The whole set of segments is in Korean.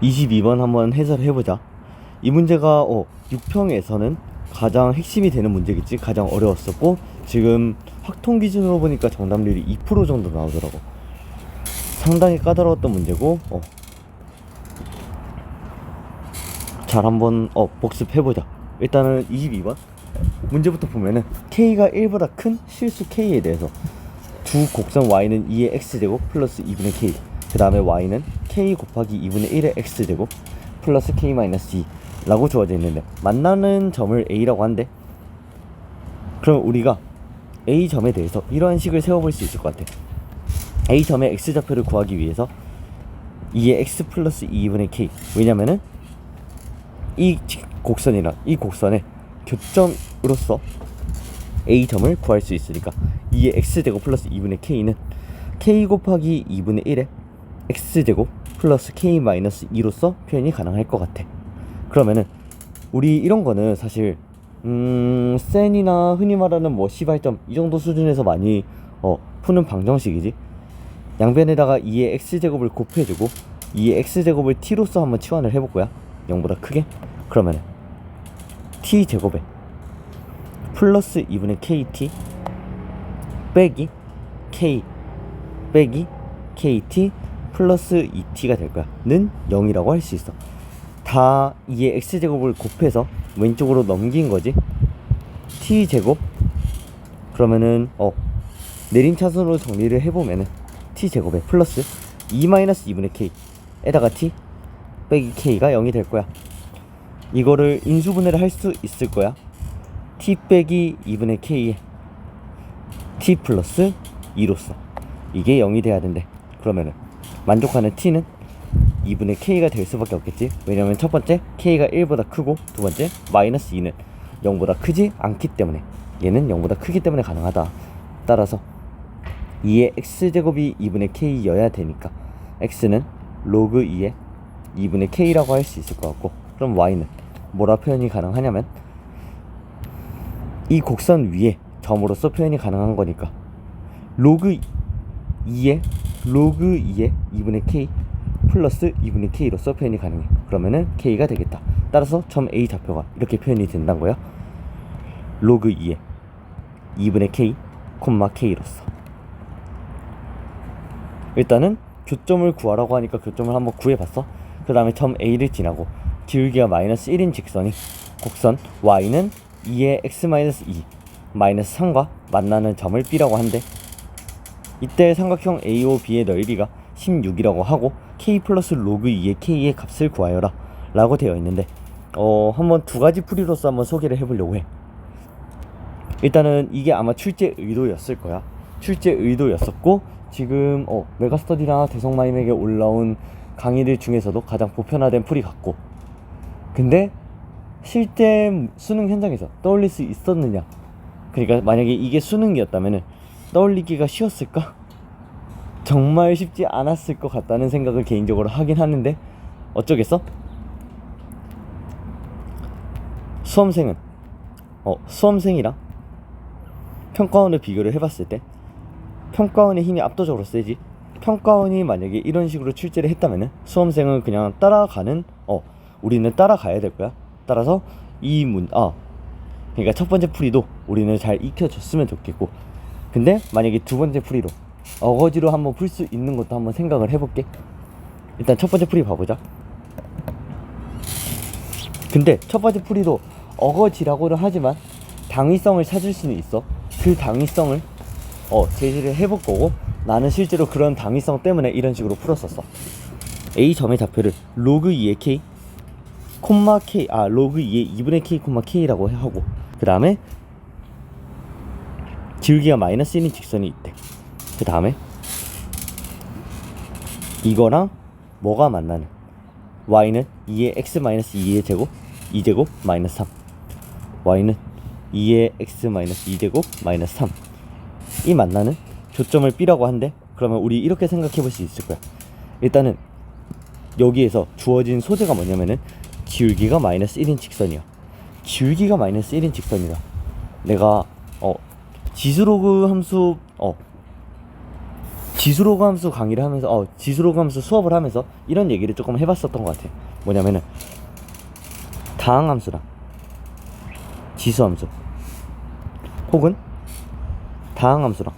22번 한번 해설해보자. 이 문제가 6평에서는 가장 핵심이 되는 문제겠지. 가장 어려웠었고, 지금 확통 기준으로 보니까 정답률이 2% 정도 나오더라고. 상당히 까다로웠던 문제고, 잘 한번 복습해보자. 일단은 22번 문제부터 보면은 K가 1보다 큰 실수 K에 대해서 두 곡선 Y는 2의 X제곱 플러스 2분의 K, 그 다음에 Y는 K 곱하기 2분의 1의 X제곱 플러스 K 마이너스 2 라고 주어져 있는데, 만나는 점을 A라고 한대. 그럼 우리가 A점에 대해서 이러한 식을 세워볼 수 있을 것 같아. A점의 X좌표를 구하기 위해서 2의 X 플러스 2분의 K, 왜냐면은 이 곡선이랑 이 곡선의 교점으로서 A점을 구할 수 있으니까 2의 X제곱 플러스 2분의 K는 K 곱하기 2분의 1의 X제곱 플러스 K 마이너스 2로서 표현이 가능할 것 같아. 그러면은 우리 이런 거는 사실 센이나 흔히 말하는 뭐 시발점 이 정도 수준에서 많이 푸는 방정식이지. 양변에다가 2의 X제곱을 곱해주고 2의 X제곱을 T로서 한번 치환을 해볼 거야. 0보다 크게. 그러면은 T제곱에 플러스 2분의 KT 빼기 K 빼기 KT 플러스 2T가 될 거야. 는 0이라고 할 수 있어. 다 2의 X제곱을 곱해서 왼쪽으로 넘긴 거지. T제곱, 그러면은 내림차순으로 정리를 해보면은 T제곱에 플러스 2-2분의 K 에다가 T 빼기 K가 0이 될 거야. 이거를 인수분해를 할 수 있을 거야. T 빼기 2분의 K에 T 플러스 2로서 이게 0이 돼야 된대. 그러면은 만족하는 T는 2분의 K가 될 수밖에 없겠지. 왜냐면 첫 번째 K가 1보다 크고, 두 번째 마이너스 2는 0보다 크지 않기 때문에, 얘는 0보다 크기 때문에 가능하다. 따라서 2의 X제곱이 2분의 K여야 되니까 X는 로그 2의 2분의 K라고 할 수 있을 것 같고, 그럼 Y는 뭐라 표현이 가능하냐면 이 곡선 위에 점으로서 표현이 가능한 거니까 로그 2의 2분의 K 플러스 2분의 K로서 표현이 가능해. 그러면은 K가 되겠다. 따라서 점 A 좌표가 이렇게 표현이 된다는 거야. 로그 2의 2분의 K, K로서. 일단은 교점을 구하라고 하니까 교점을 한번 구해봤어. 그 다음에 점 A를 지나고 기울기가 마이너스 1인 직선이 곡선 Y는 2의 X 마이너스 2 마이너스 3과 만나는 점을 B라고 한대. 이때 삼각형 AOB의 넓이가 16이라고 하고 K 플러스 로그 2의 K의 값을 구하여라 라고 되어 있는데, 한번 두 가지 풀이로서 한번 소개를 해보려고 해. 일단은 이게 아마 출제 의도였을 거야. 출제 의도였었고, 지금 메가스터디나 대성마임에게 올라온 강의들 중에서도 가장 보편화된 풀이 같고, 근데 실제 수능 현장에서 떠올릴 수 있었느냐, 그러니까 만약에 이게 수능이었다면은 떠올리기가 쉬웠을까? 정말 쉽지 않았을 것 같다는 생각을 개인적으로 하긴 하는데 어쩌겠어? 수험생은 수험생이랑 평가원을 비교를 해봤을 때 평가원의 힘이 압도적으로 세지. 평가원이 만약에 이런 식으로 출제를 했다면은 수험생은 그냥 따라가는 우리는 따라가야 될 거야. 따라서 그러니까 첫 번째 풀이도 우리는 잘 익혀줬으면 좋겠고, 근데 만약에 두 번째 풀이로 어거지로 한번 풀 수 있는 것도 한번 생각을 해볼게. 일단 첫 번째 풀이 봐보자. 근데 첫 번째 풀이도 어거지라고는 하지만 당위성을 찾을 수는 있어. 그 당위성을 제시를 해볼 거고, 나는 실제로 그런 당위성 때문에 이런 식으로 풀었었어. A점의 좌표를 로그 2의 K, 로그 2의 2분의 K, K라고 하고, 그 다음에 기울기가 마이너스 1인 직선이 있대. 그 다음에 이거랑 뭐가 만나는 Y는 2의 X 마이너스 2의 제곱 2제곱 마이너스 3, Y는 2의 X 마이너스 2제곱 마이너스 3, 이 만나는 교점을 B라고 한대. 그러면 우리 이렇게 생각해 볼 수 있을 거야. 일단은 여기에서 주어진 소재가 뭐냐면은 기울기가 마이너스 1인 직선이야. 기울기가 마이너스 1인 직선이다. 내가 지수로그 함수 지수로그 함수 강의를 하면서 지수로그 함수 수업을 하면서 이런 얘기를 조금 해봤었던 것 같아. 뭐냐면은 다항함수랑 지수함수 혹은 다항함수랑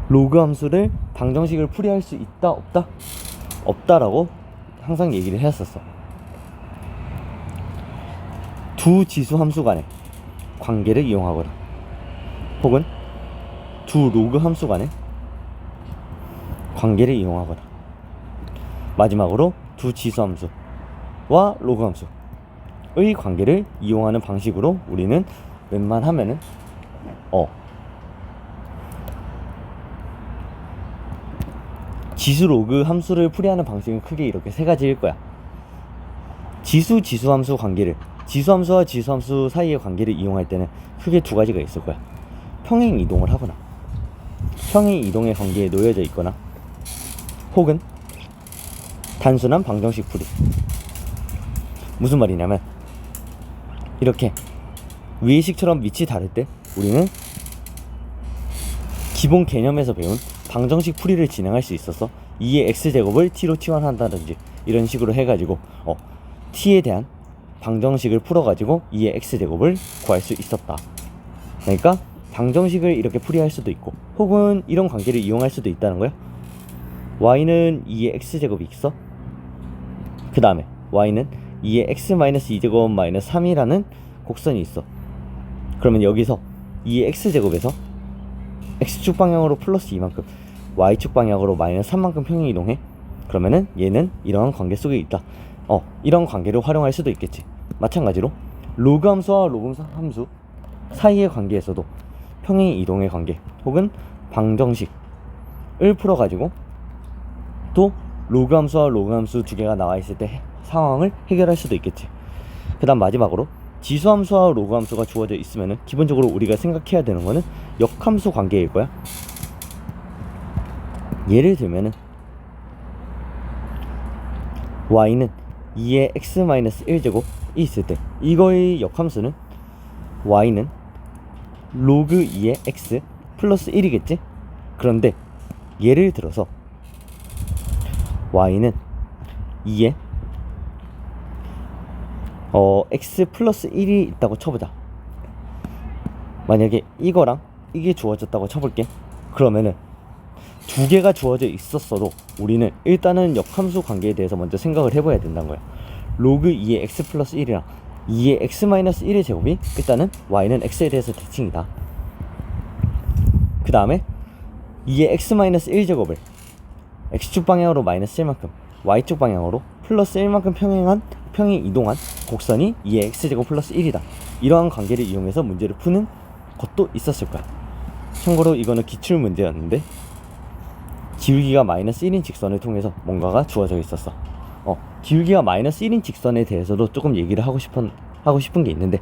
로그함수를 방정식을 풀이할 수 있다 없다? 없다라고 항상 얘기를 했었어. 두 지수함수 간의 관계를 이용하거나 혹은 두 로그함수 간의 관계를 이용하거나 마지막으로 두 지수함수와 로그함수의 관계를 이용하는 방식으로 우리는 웬만하면은 지수 로그 함수를 풀이하는 방식은 크게 이렇게 세 가지일 거야. 지수함수 관계를 지수함수와 지수함수 사이의 관계를 이용할 때는 크게 두 가지가 있을 거야. 평행 이동을 하거나 평행 이동의 관계에 놓여져 있거나 혹은 단순한 방정식 풀이. 무슨 말이냐면 이렇게 위의 식처럼 밑이 다를 때 우리는 기본 개념에서 배운 방정식 풀이를 진행할 수 있어서 2의 x제곱을 t로 치환한다든지 이런 식으로 해가지고 t에 대한 방정식을 풀어가지고 2의 x제곱을 구할 수 있었다. 그러니까 방정식을 이렇게 풀이할 수도 있고 혹은 이런 관계를 이용할 수도 있다는 거야. y는 2의 x제곱이 있어. 그 다음에 y는 2의 x-2제곱 마이너스 3이라는 곡선이 있어. 그러면 여기서 2의 x제곱에서 x축 방향으로 플러스 2만큼 y축 방향으로 마이너스 3만큼 평행 이동해. 그러면은 얘는 이러한 관계 속에 있다. 이런 관계를 활용할 수도 있겠지. 마찬가지로 로그 함수와 로그 함수 사이의 관계에서도 평행 이동의 관계 혹은 방정식을 풀어가지고 또 로그 함수와 로그 함수 두 개가 나와 있을 때 상황을 해결할 수도 있겠지. 그 다음 마지막으로 지수함수와 로그함수가 주어져 있으면은 기본적으로 우리가 생각해야 되는 거는 역함수 관계일 거야. 예를 들면은 y는 2의 x-1제곱이 있을 때 이거의 역함수는 y는 로그 2의 x 플러스 1이겠지? 그런데 예를 들어서 y는 2의 x 플러스 1이 있다고 쳐보자. 만약에 이거랑 이게 주어졌다고 쳐볼게. 그러면은 두 개가 주어져 있었어도 우리는 일단은 역함수 관계에 대해서 먼저 생각을 해봐야 된다는 거야. 로그 2의 x 플러스 1이랑 2의 x 마이너스 1의 제곱이 일단은 y는 x에 대해서 대칭이다. 그 다음에 2의 x 마이너스 1제곱을 x축 방향으로 마이너스 1만큼 y축 방향으로 플러스 1만큼 평행 이동한 곡선이 2의 x제곱 플러스 1이다. 이러한 관계를 이용해서 문제를 푸는 것도 있었을 거야. 참고로 이거는 기출 문제였는데 기울기가 마이너스 1인 직선을 통해서 뭔가가 주어져 있었어. 기울기가 마이너스 1인 직선에 대해서도 조금 얘기를 하고 싶은 게 있는데,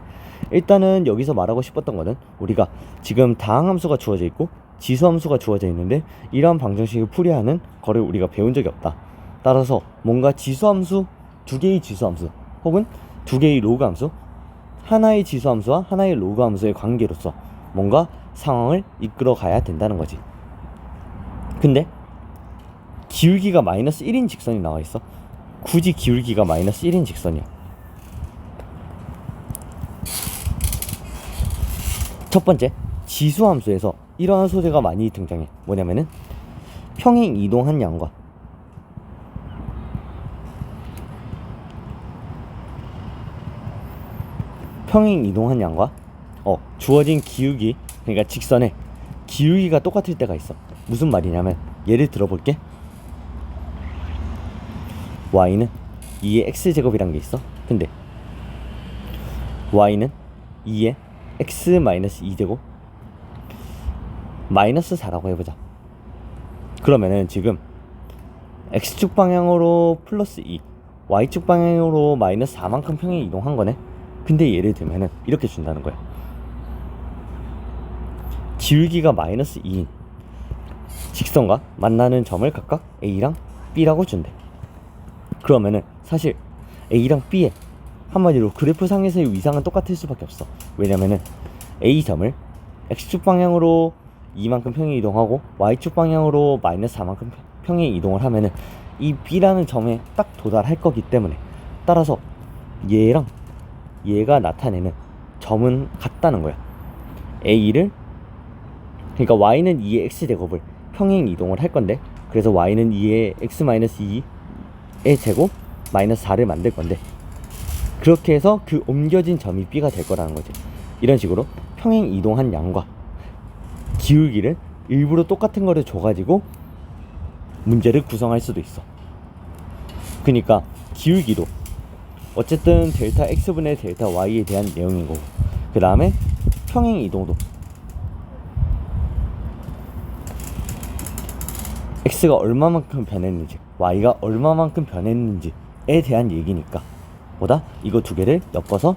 일단은 여기서 말하고 싶었던 거는 우리가 지금 다항함수가 주어져 있고 지수함수가 주어져 있는데 이러한 방정식을 풀이하는 거를 우리가 배운 적이 없다. 따라서 뭔가 지수함수, 두 개의 지수함수 혹은 두 개의 로그함수, 하나의 지수함수와 하나의 로그함수의 관계로서 뭔가 상황을 이끌어 가야 된다는 거지. 근데 기울기가 마이너스 1인 직선이 나와 있어. 굳이 기울기가 마이너스 1인 직선이야. 첫 번째, 지수함수에서 이러한 소재가 많이 등장해. 뭐냐면은 평행 이동한 양과 주어진 기울기, 그러니까 직선에 기울기가 똑같을 때가 있어. 무슨 말이냐면 예를 들어볼게. y는 2의 x제곱이란 게 있어. 근데 y는 2의 x-2제곱 마이너스 4라고 해보자. 그러면은 지금 x축 방향으로 플러스 2, y축 방향으로 마이너스 4만큼 평행 이동한 거네. 근데 예를 들면은 이렇게 준다는 거야. 기울기가 마이너스 2인 직선과 만나는 점을 각각 A랑 B라고 준대. 그러면은 사실 A랑 B의 한마디로 그래프 상에서의 위상은 똑같을 수밖에 없어. 왜냐면은 A점을 X축 방향으로 2만큼 평행 이동하고 y축 방향으로 마이너스 4만큼 평행 이동을 하면은 이 b라는 점에 딱 도달할 거기 때문에, 따라서 얘랑 얘가 나타내는 점은 같다는 거야. a를, 그러니까 y는 2의 x제곱을 평행 이동을 할 건데, 그래서 y는 2의 x-2의 제곱 마이너스 4를 만들 건데, 그렇게 해서 그 옮겨진 점이 b가 될 거라는 거지. 이런 식으로 평행 이동한 양과 기울기를 일부러 똑같은 거를 줘가지고 문제를 구성할 수도 있어. 그러니까 기울기도 어쨌든 델타 x분의 델타 y에 대한 내용인 거고, 그 다음에 평행 이동도 x가 얼마만큼 변했는지 y가 얼마만큼 변했는지에 대한 얘기니까, 보다 이거 두 개를 엮어서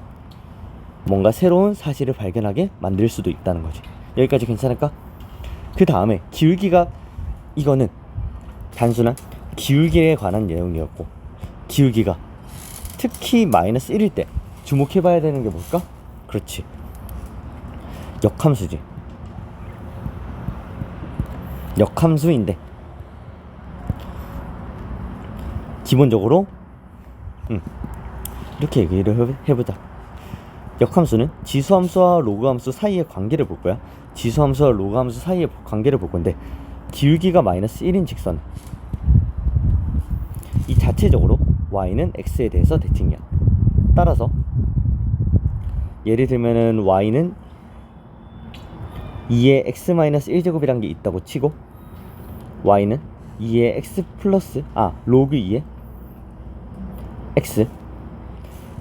뭔가 새로운 사실을 발견하게 만들 수도 있다는 거지. 여기까지 괜찮을까? 그 다음에 기울기가, 이거는 단순한 기울기에 관한 내용이었고, 기울기가 특히 마이너스 1일 때 주목해봐야 되는 게 뭘까? 그렇지, 역함수지. 역함수인데 기본적으로 이렇게 얘기를 해보자. 역함수는 지수함수와 로그함수 사이의 관계를 볼 거야. 지수함수와 로그함수 사이의 관계를 볼 건데, 기울기가 마이너스 1인 직선, 이 자체적으로 y는 x에 대해서 대칭이야. 따라서 예를 들면은 y는 2의 x-1제곱이란 게 있다고 치고, y는 2의 x 플러스 로그 2의 x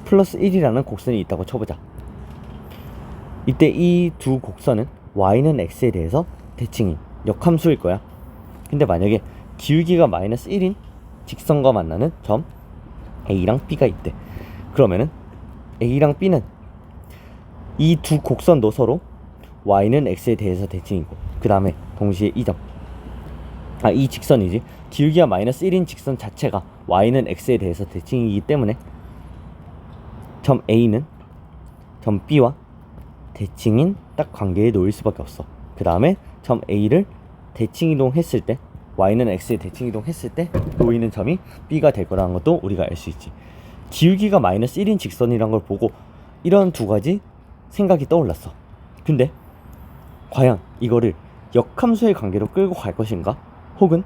플러스 1이라는 곡선이 있다고 쳐보자. 이때 이 두 곡선은 y는 x에 대해서 대칭인 역함수일 거야. 근데 만약에 기울기가 마이너스 1인 직선과 만나는 점 a랑 b가 있대. 그러면은 a랑 b는 이 두 곡선도 서로 y는 x에 대해서 대칭이고, 그 다음에 동시에 이 점, 이 직선이지, 기울기가 마이너스 1인 직선 자체가 y는 x에 대해서 대칭이기 때문에 점 a는 점 b와 대칭인 딱 관계에 놓일 수밖에 없어. 그 다음에 점 a를 대칭 이동했을 때, y는 x에 대칭 이동했을 때 놓이는 점이 b가 될 거라는 것도 우리가 알 수 있지. 기울기가 마이너스 1인 직선이란 걸 보고 이런 두 가지 생각이 떠올랐어. 근데 과연 이거를 역함수의 관계로 끌고 갈 것인가? 혹은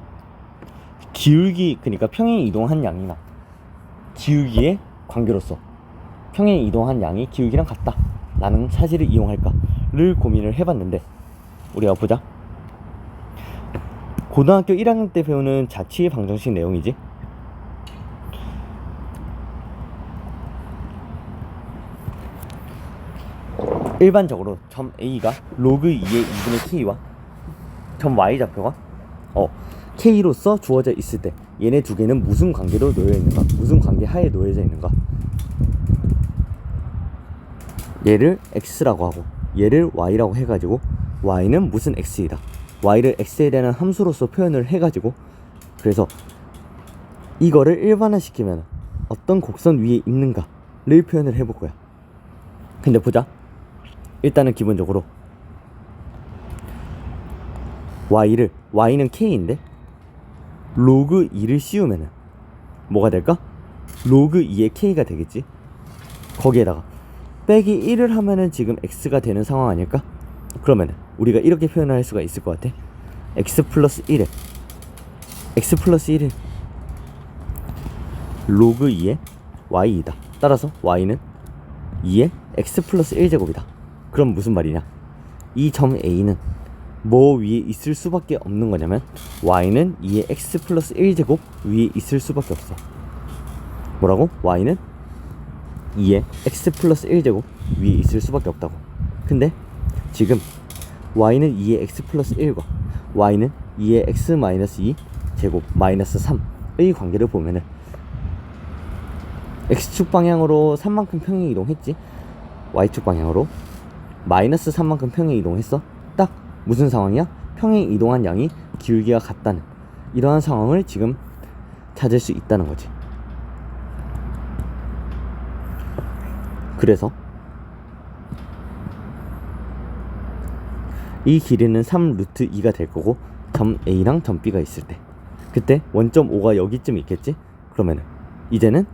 기울기, 그러니까 평행 이동한 양이나 기울기의 관계로서 평행 이동한 양이 기울기랑 같다 라는 사실을 이용할까를 고민을 해봤는데, 우리가 보자. 고등학교 1학년 때 배우는 자취의 방정식 내용이지. 일반적으로 점 A가 로그 2의 2분의 K와 점 Y 좌표가 K로서 주어져 있을 때 얘네 두 개는 무슨 관계로 놓여 있는가, 무슨 관계 하에 놓여져 있는가. 얘를 X라고 하고 얘를 Y라고 해가지고 Y는 무슨 X이다, Y를 X에 대한 함수로서 표현을 해가지고, 그래서 이거를 일반화시키면 어떤 곡선 위에 있는가를 표현을 해볼 거야. 근데 보자. 일단은 기본적으로 Y는 K인데 로그 2를 씌우면은 뭐가 될까? 로그 2의 K가 되겠지. 거기에다가 빼기 1을 하면은 지금 X가 되는 상황 아닐까? 그러면은 우리가 이렇게 표현할 수가 있을 것 같아. X 플러스 1에 로그 2의 Y이다. 따라서 Y는 2의 X 플러스 1제곱이다. 그럼 무슨 말이냐? 이 점 A는 뭐 위에 있을 수밖에 없는 거냐면 Y는 2의 X 플러스 1제곱 위에 있을 수밖에 없어. 뭐라고? Y는 2의 X 플러스 1제곱 위에 있을 수밖에 없다고. 근데 지금 Y는 2의 X 플러스 1과 Y는 2의 X 마이너스 2 제곱 마이너스 3의 관계를 보면은 X축 방향으로 3만큼 평행 이동했지. Y축 방향으로 마이너스 3만큼 평행 이동했어. 딱 무슨 상황이야? 평행 이동한 양이 기울기가 같다는 이러한 상황을 지금 찾을 수 있다는 거지. 그래서 이 길이는 3 루트 2가 될 거고, 점 A랑 점 B가 있을 때 그때 원점 O가 여기쯤 있겠지? 그러면은 이제는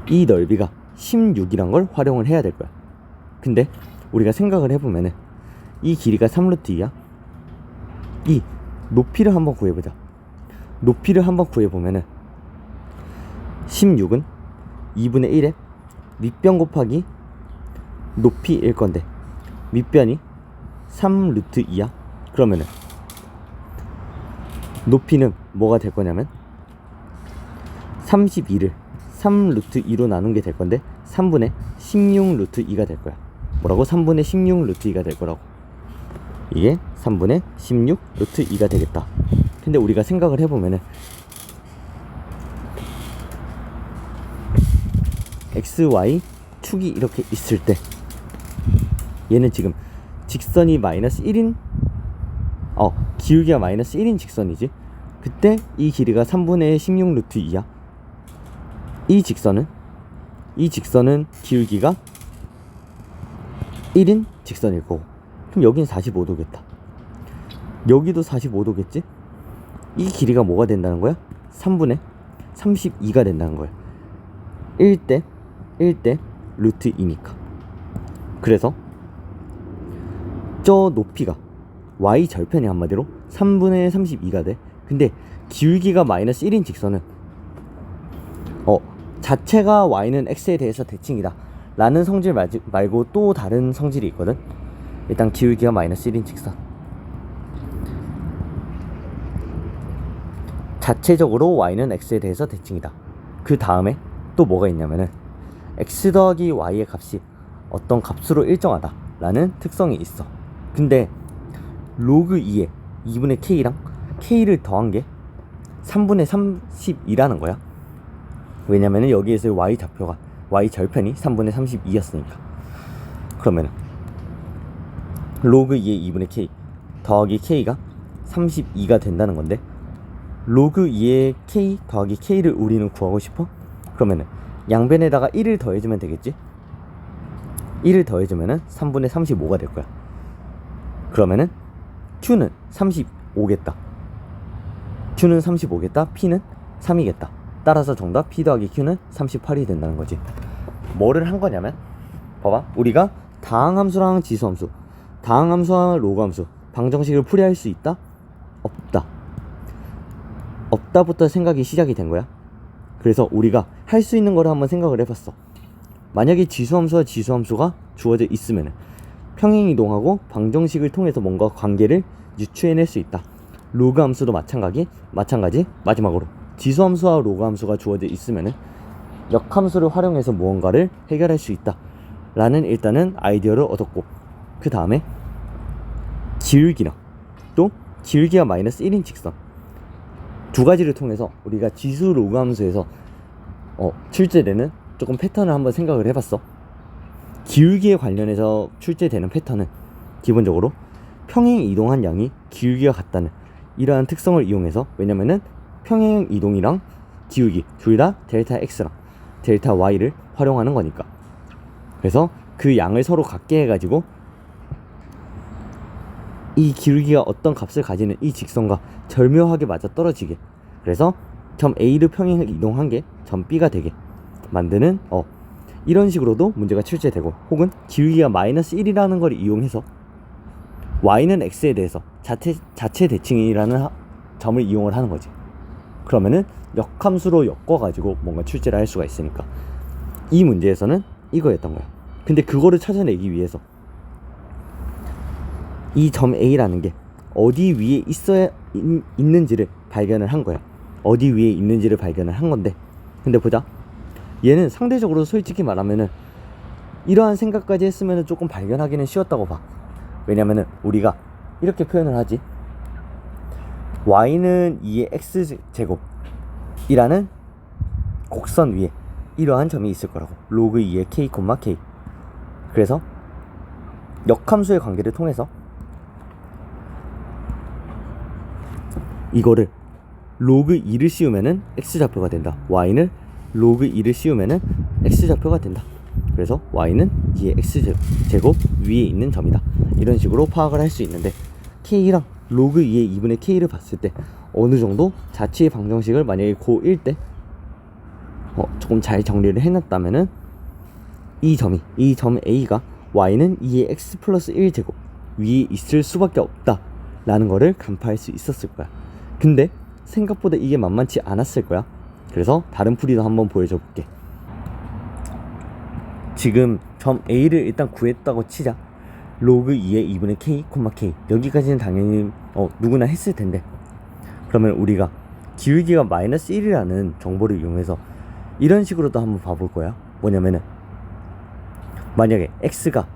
이 넓이가 16이란 걸 활용을 해야 될 거야. 근데 우리가 생각을 해보면은 이 길이가 3 루트 2야. 이 높이를 한번 구해보자. 높이를 한번 구해보면은 16은 2분의 1에 밑변 곱하기 높이일 건데, 밑변이 3 루트 2야. 그러면은 높이는 뭐가 될 거냐면 32를 3 루트 2로 나눈 게 될 건데 3분의 16 루트 2가 될 거야. 뭐라고? 3분의 16 루트 2가 될 거라고. 이게 3분의 16 루트 2가 되겠다. 근데 우리가 생각을 해보면은 x, y 축이 이렇게 있을 때 얘는 지금 직선이 마이너스 1인 기울기가 마이너스 1인 직선이지. 그때 이 길이가 3분의 16 루트 2야. 이 직선은 기울기가 1인 직선일 거고, 그럼 여긴 45도겠다. 여기도 45도겠지? 이 길이가 뭐가 된다는 거야? 3분의 32가 된다는 거야. 1대 루트 2니까. 그래서 저 높이가 y 절편이 한마디로 3분의 32가 돼. 근데 기울기가 마이너스 1인 직선은 자체가 y는 x에 대해서 대칭이다 라는 성질 말고 또 다른 성질이 있거든. 일단 기울기가 마이너스 1인 직선, 자체적으로 y는 x에 대해서 대칭이다. 그 다음에 또 뭐가 있냐면은 x 더하기 y의 값이 어떤 값으로 일정하다 라는 특성이 있어. 근데 로그 2에 2분의 k랑 k를 더한 게 3분의 32라는 거야. 왜냐면은 여기에서 y 좌표가 y 절편이 3분의 32였으니까. 그러면 로그 2의 2분의 k 더하기 k가 32가 된다는 건데, 로그 2의 k 더하기 k를 우리는 구하고 싶어? 그러면은 양변에다가 1을 더해주면 되겠지? 1을 더해주면은 3분의 35가 될 거야. 그러면은 q는 35겠다. q는 35겠다. p는 3이겠다. 따라서 정답 p 더하기 q는 38이 된다는 거지. 뭐를 한 거냐면, 봐봐, 우리가 다항함수랑 지수함수, 다항함수와 로그함수 방정식을 풀이할 수 있다? 없다. 없다부터 생각이 시작이 된 거야. 그래서 우리가 할 수 있는 거를 한번 생각을 해봤어. 만약에 지수함수와 지수함수가 주어져 있으면 평행이동하고 방정식을 통해서 뭔가 관계를 유추해낼 수 있다. 로그함수도 마찬가지. 마지막으로 지수함수와 로그함수가 주어져 있으면 역함수를 활용해서 무언가를 해결할 수 있다 라는 일단은 아이디어를 얻었고, 그 다음에 기울기랑 또 기울기가 마이너스 1인 직선 두 가지를 통해서 우리가 지수 로그함수에서 출제되는 조금 패턴을 한번 생각을 해봤어. 기울기에 관련해서 출제되는 패턴은 기본적으로 평행 이동한 양이 기울기가 같다는 이러한 특성을 이용해서, 왜냐면은 평행 이동이랑 기울기 둘 다 델타 x랑 델타 y를 활용하는 거니까. 그래서 그 양을 서로 같게 해가지고 이 기울기가 어떤 값을 가지는 이 직선과 절묘하게 맞아 떨어지게, 그래서 점 A를 평행 이동한 게 점 B가 되게 만드는 이런 식으로도 문제가 출제되고, 혹은 기울기가 마이너스 1이라는 걸 이용해서 y는 x에 대해서 자체 대칭이라는 점을 이용을 하는 거지. 그러면은 역함수로 엮어가지고 뭔가 출제를 할 수가 있으니까 이 문제에서는 이거였던 거야. 근데 그거를 찾아내기 위해서 이 점 A라는 게 어디 위에 있는지를 발견을 한 거야. 어디 위에 있는지를 발견을 한 건데, 근데 보자, 얘는 상대적으로 솔직히 말하면은 이러한 생각까지 했으면은 조금 발견하기는 쉬웠다고 봐. 왜냐면은 우리가 이렇게 표현을 하지. y는 2의 x제곱이라는 곡선 위에 이러한 점이 있을 거라고. 로그 2의 k, k. 그래서 역함수의 관계를 통해서 이거를 로그 2를 씌우면은 x좌표가 된다. y는 로그 2를 씌우면은 x좌표가 된다. 그래서 y는 2의 x제곱 위에 있는 점이다. 이런 식으로 파악을 할 수 있는데, k랑 로그 2의 2분의 k를 봤을 때 어느 정도 자취의 방정식을 만약에 고1 때 조금 잘 정리를 해놨다면은 이 점 a가 y는 2의 x 플러스 1제곱 위에 있을 수밖에 없다 라는 거를 간파할 수 있었을 거야. 근데 생각보다 이게 만만치 않았을 거야. 그래서 다른 풀이도 한번 보여줘 볼게. 지금 점 a를 일단 구했다고 치자. 로그 2의 2분의 k, k 여기까지는 당연히 누구나 했을 텐데, 그러면 우리가 기울기가 마이너스 1이라는 정보를 이용해서 이런 식으로도 한번 봐볼 거야. 뭐냐면은 만약에 x가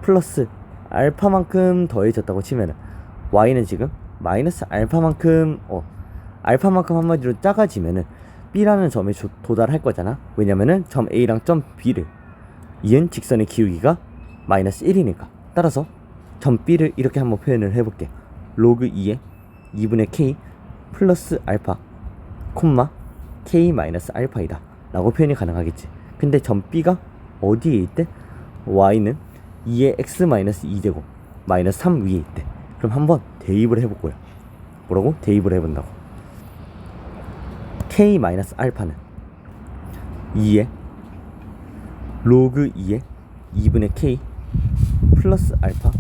플러스 알파만큼 더해졌다고 치면은 y는 지금 마이너스 알파만큼 한마디로 작아지면은 b라는 점에 도달할 거잖아. 왜냐면은 점 a랑 점 b를 이은 직선의 기울기가 마이너스 1이니까. 따라서 점 b를 이렇게 한번 표현을 해볼게. 로그 2의 2분의 k 플러스 알파 콤마 k 마이너스 알파이다 라고 표현이 가능하겠지. 근데 점 b가 어디에 있대? y는 2의 x 마이너스 2제곱 마이너스 3 위에 있대. 그럼 한번 대입을 해볼 거야. 뭐라고? 대입을 해본다고. k 마이너스 알파는 2의 로그 2의 2분의 k 플러스 알파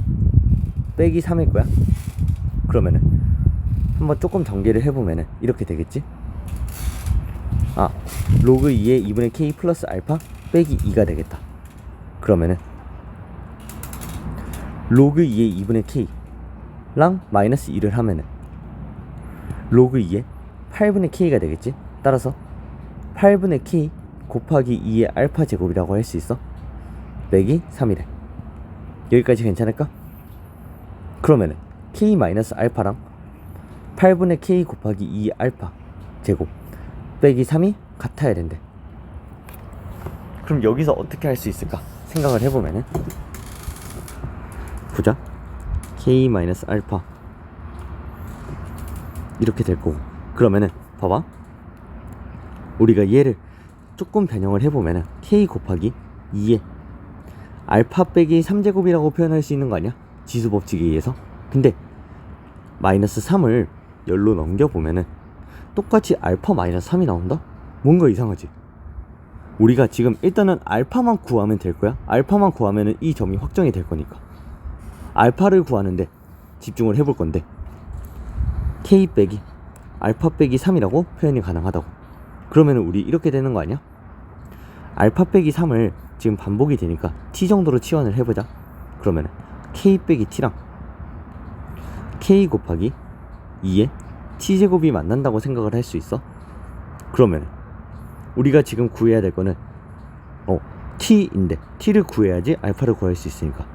빼기 3일 거야. 그러면은 한번 조금 전개를 해보면은 이렇게 되겠지. 로그 2의 2분의 k 플러스 알파 빼기 2가 되겠다. 그러면은 로그 2의 2분의 k랑 마이너스 2를 하면은 로그 2의 8분의 k가 되겠지. 따라서 8분의 k 곱하기 2의 알파 제곱이라고 할 수 있어. 빼기 3이래. 여기까지 괜찮을까? 그러면은 k 마이너스 알파랑 8분의 k 곱하기 2의 알파 제곱 빼기 3이 같아야 된대. 그럼 여기서 어떻게 할 수 있을까 생각을 해보면은, 보자. k 마이너스 알파 이렇게 될 거고, 그러면은 봐봐. 우리가 얘를 조금 변형을 해보면은 k 곱하기 2에 알파 빼기 3제곱이라고 표현할 수 있는 거 아니야? 지수법칙에 의해서. 근데 마이너스 3을 열로 넘겨보면은 똑같이 알파 마이너스 3이 나온다? 뭔가 이상하지? 우리가 지금 일단은 알파만 구하면 될 거야. 알파만 구하면은 이 점이 확정이 될 거니까 알파를 구하는데 집중을 해볼 건데, k 빼기 알파 빼기 3이라고 표현이 가능하다고. 그러면은 우리 이렇게 되는 거 아니야? 알파 빼기 3을 지금 반복이 되니까 t 정도로 치환을 해보자. 그러면은 k 빼기 t랑 k 곱하기 2에 t제곱이 만난다고 생각을 할 수 있어. 그러면 우리가 지금 구해야 될 거는 t인데 t를 구해야지 알파를 구할 수 있으니까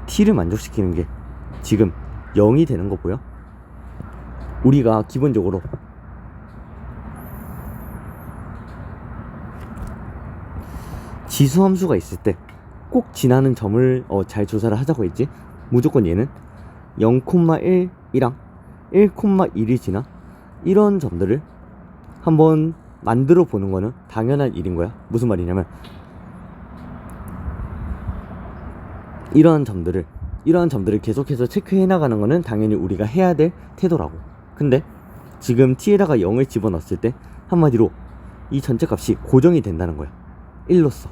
t를 만족시키는 게 지금 0이 되는 거 보여? 우리가 기본적으로 지수함수가 있을 때 꼭 지나는 점을 잘 조사를 하자고 했지. 무조건 얘는 0,1이랑 1,1이 지나 이런 점들을 한번 만들어 보는 거는 당연한 일인 거야. 무슨 말이냐면 이러한 점들을 계속해서 체크해 나가는 거는 당연히 우리가 해야 될 태도라고. 근데 지금 t에다가 0을 집어넣었을 때 한마디로 이 전체 값이 고정이 된다는 거야. 1로서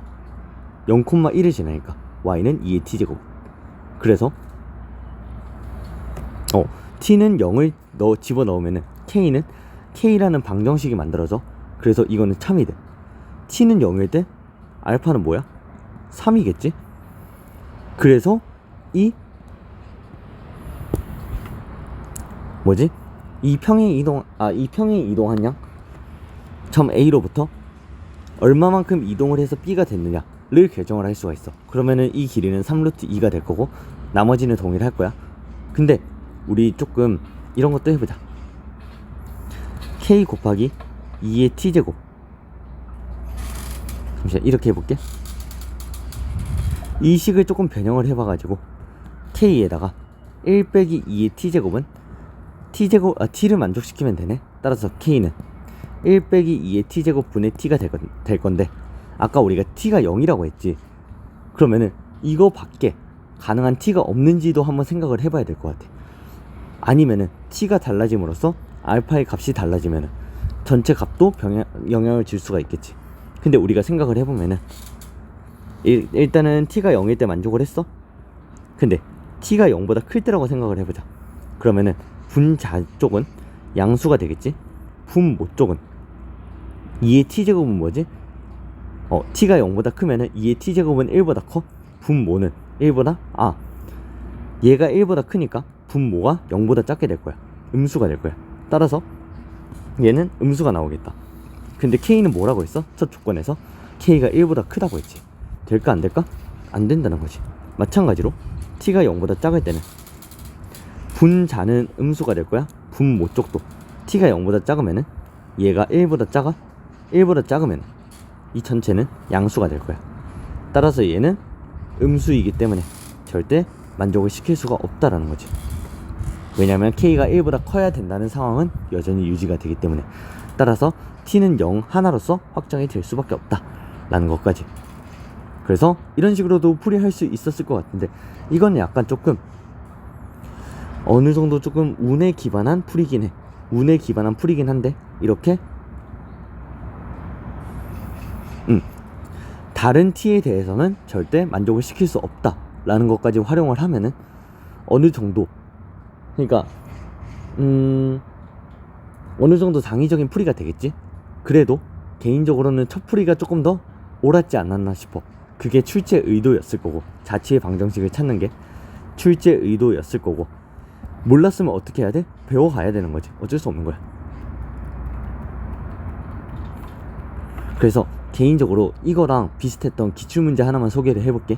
0,1을 지나니까 y는 2의 t제곱. 그래서 t는 0을 집어넣으면은 k는 k라는 방정식이 만들어져. 그래서 이거는 참이 돼. t는 0일 때 알파는 뭐야? 3이겠지? 그래서 이 평행 이동한 양 점 A로부터 얼마만큼 이동을 해서 B가 됐느냐를 결정을 할 수가 있어. 그러면은 이 길이는 3루트 2가 될 거고 나머지는 동일할 거야. 근데 우리 조금 이런 것도 해보자. K 곱하기 2의 T제곱. 잠시만 이렇게 해볼게. 이 식을 조금 변형을 해봐가지고 K에다가 1 빼기 2의 T제곱은 T를 만족시키면 되네. 따라서 K는 1 빼기 2의 T제곱 분의 T가 될 건데, 아까 우리가 T가 0이라고 했지. 그러면은 이거 밖에 가능한 t가 없는지도 한번 생각을 해봐야 될 것 같아. 아니면은 t가 달라짐으로써 알파의 값이 달라지면은 전체 값도 영향을 줄 수가 있겠지. 근데 우리가 생각을 해보면은 일단은 t가 0일 때 만족을 했어. 근데 t가 0보다 클 때라고 생각을 해보자. 그러면은 분자 쪽은 양수가 되겠지. 분모 쪽은 2의 t제곱은 뭐지? t가 0보다 크면은 2의 t제곱은 1보다 커. 분모는 1보다 얘가 1보다 크니까 분모가 0보다 작게 될 거야. 음수가 될 거야. 따라서 얘는 음수가 나오겠다. 근데 k는 뭐라고 했어? 첫 조건에서 k가 1보다 크다고 했지. 될까 안 될까? 안 된다는 거지. 마찬가지로 t가 0보다 작을 때는 분자는 음수가 될 거야. 분모 쪽도 t가 0보다 작으면은 얘가 1보다 작아? 1보다 작으면 이 전체는 양수가 될 거야. 따라서 얘는 음수이기 때문에 절대 만족을 시킬 수가 없다라는 거지. 왜냐면 k가 1보다 커야 된다는 상황은 여전히 유지가 되기 때문에. 따라서 t는 0 하나로서 확정이 될 수밖에 없다 라는 것까지. 그래서 이런 식으로도 풀이할 수 있었을 것 같은데, 이건 약간 조금 어느 정도 조금 운에 기반한 풀이긴 해. 운에 기반한 풀이긴 한데, 이렇게 다른 t에 대해서는 절대 만족을 시킬 수 없다 라는 것까지 활용을 하면은 어느 정도, 그러니까 어느 정도 당위적인 풀이가 되겠지. 그래도 개인적으로는 첫 풀이가 조금 더 옳았지 않았나 싶어. 그게 출제 의도였을 거고, 자취의 방정식을 찾는 게 출제 의도였을 거고, 몰랐으면 어떻게 해야 돼? 배워가야 되는 거지. 어쩔 수 없는 거야. 그래서 개인적으로 이거랑 비슷했던 기출문제 하나만 소개를 해볼게.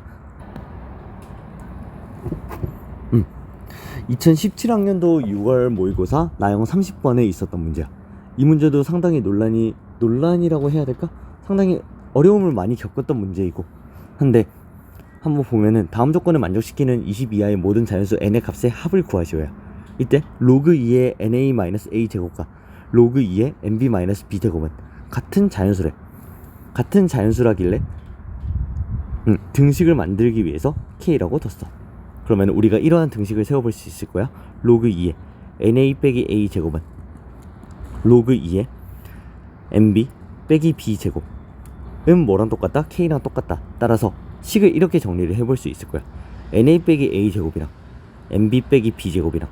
2017학년도 6월 모의고사 나영 30번에 있었던 문제야. 이 문제도 상당히 논란이라고 해야 될까? 상당히 어려움을 많이 겪었던 문제이고 한데, 한번 보면은 다음 조건을 만족시키는 20 이하의 모든 자연수 n의 값의 합을 구하시오야. 이때 로그 2의 na-a 제곱과 로그 2의 nb-b 제곱은 같은 자연수래. 같은 자연수라길래 등식을 만들기 위해서 k라고 뒀어. 그러면 우리가 이러한 등식을 세워볼 수 있을 거야. 로그 2의 na 빼기 a 제곱은 로그 2의 nb 빼기 b 제곱은 뭐랑 똑같다? k랑 똑같다. 따라서 식을 이렇게 정리를 해볼 수 있을 거야. na 빼기 a 제곱이랑 nb 빼기 b 제곱이랑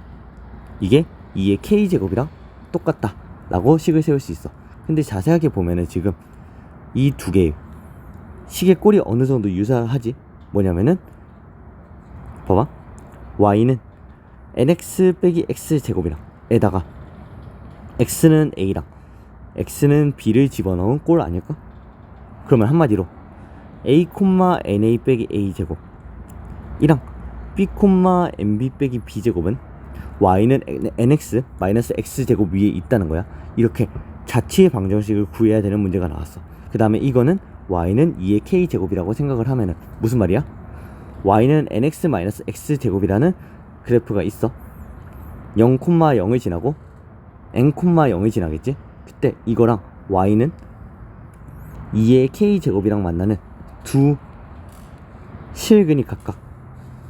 이게 2의 k 제곱이랑 똑같다 라고 식을 세울 수 있어. 근데 자세하게 보면은 지금 이 두 개의 식의 꼴이 어느 정도 유사하지? 뭐냐면은 봐봐, y는 nx 빼기 x 제곱이랑 에다가 x는 a랑 x는 b를 집어넣은 꼴 아닐까? 그러면 한마디로 a, na 빼기 a 제곱 이랑 b, nb 빼기 b 제곱은 y는 nx 마이너스 x 제곱 위에 있다는 거야. 이렇게 자취의 방정식을 구해야 되는 문제가 나왔어. 그 다음에 이거는 y는 2의 k 제곱이라고 생각을 하면은 무슨 말이야? y는 nx 마이너스 x 제곱이라는 그래프가 있어. 0,0을 지나고 n,0을 지나겠지? 그때 이거랑 y는 2의 k 제곱이랑 만나는 두 실근이 각각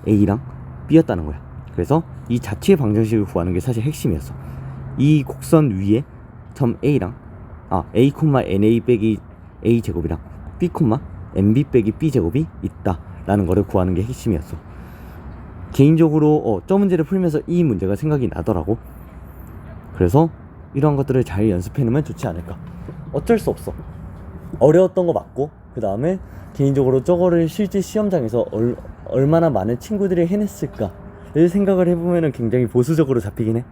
a랑 b였다는 거야. 그래서 이 자취의 방정식을 구하는 게 사실 핵심이었어. 이 곡선 위에 점 a랑 a, na 빼기 a 제곱이랑 b, nb 빼기 b 제곱이 있다 라는 거를 구하는 게 핵심이었어. 개인적으로 저 문제를 풀면서 이 문제가 생각이 나더라고. 그래서 이런 것들을 잘 연습해 놓으면 좋지 않을까. 어쩔 수 없어. 어려웠던 거 맞고, 그 다음에 개인적으로 저거를 실제 시험장에서 얼마나 많은 친구들이 해냈을까를 생각을 해보면 굉장히 보수적으로 잡히긴 해.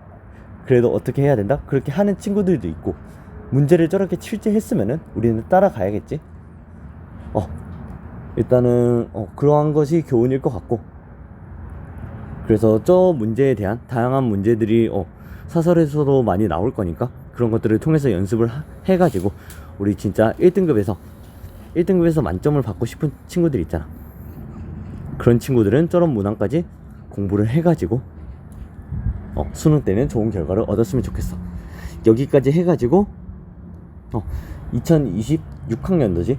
그래도 어떻게 해야 된다? 그렇게 하는 친구들도 있고, 문제를 저렇게 출제했으면은 우리는 따라가야겠지. 일단은 그러한 것이 교훈일 것 같고, 그래서 저 문제에 대한 다양한 문제들이 사설에서도 많이 나올 거니까 그런 것들을 통해서 연습을 해가지고 우리 진짜 1등급에서 만점을 받고 싶은 친구들 있잖아. 그런 친구들은 저런 문항까지 공부를 해가지고 수능 때는 좋은 결과를 얻었으면 좋겠어. 여기까지 해가지고 2026학년도지?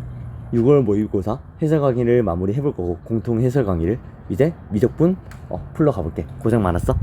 6월 모의고사 해설 강의를 마무리 해볼 거고 공통 해설 강의를 이제 미적분 풀러 가볼게. 고생 많았어.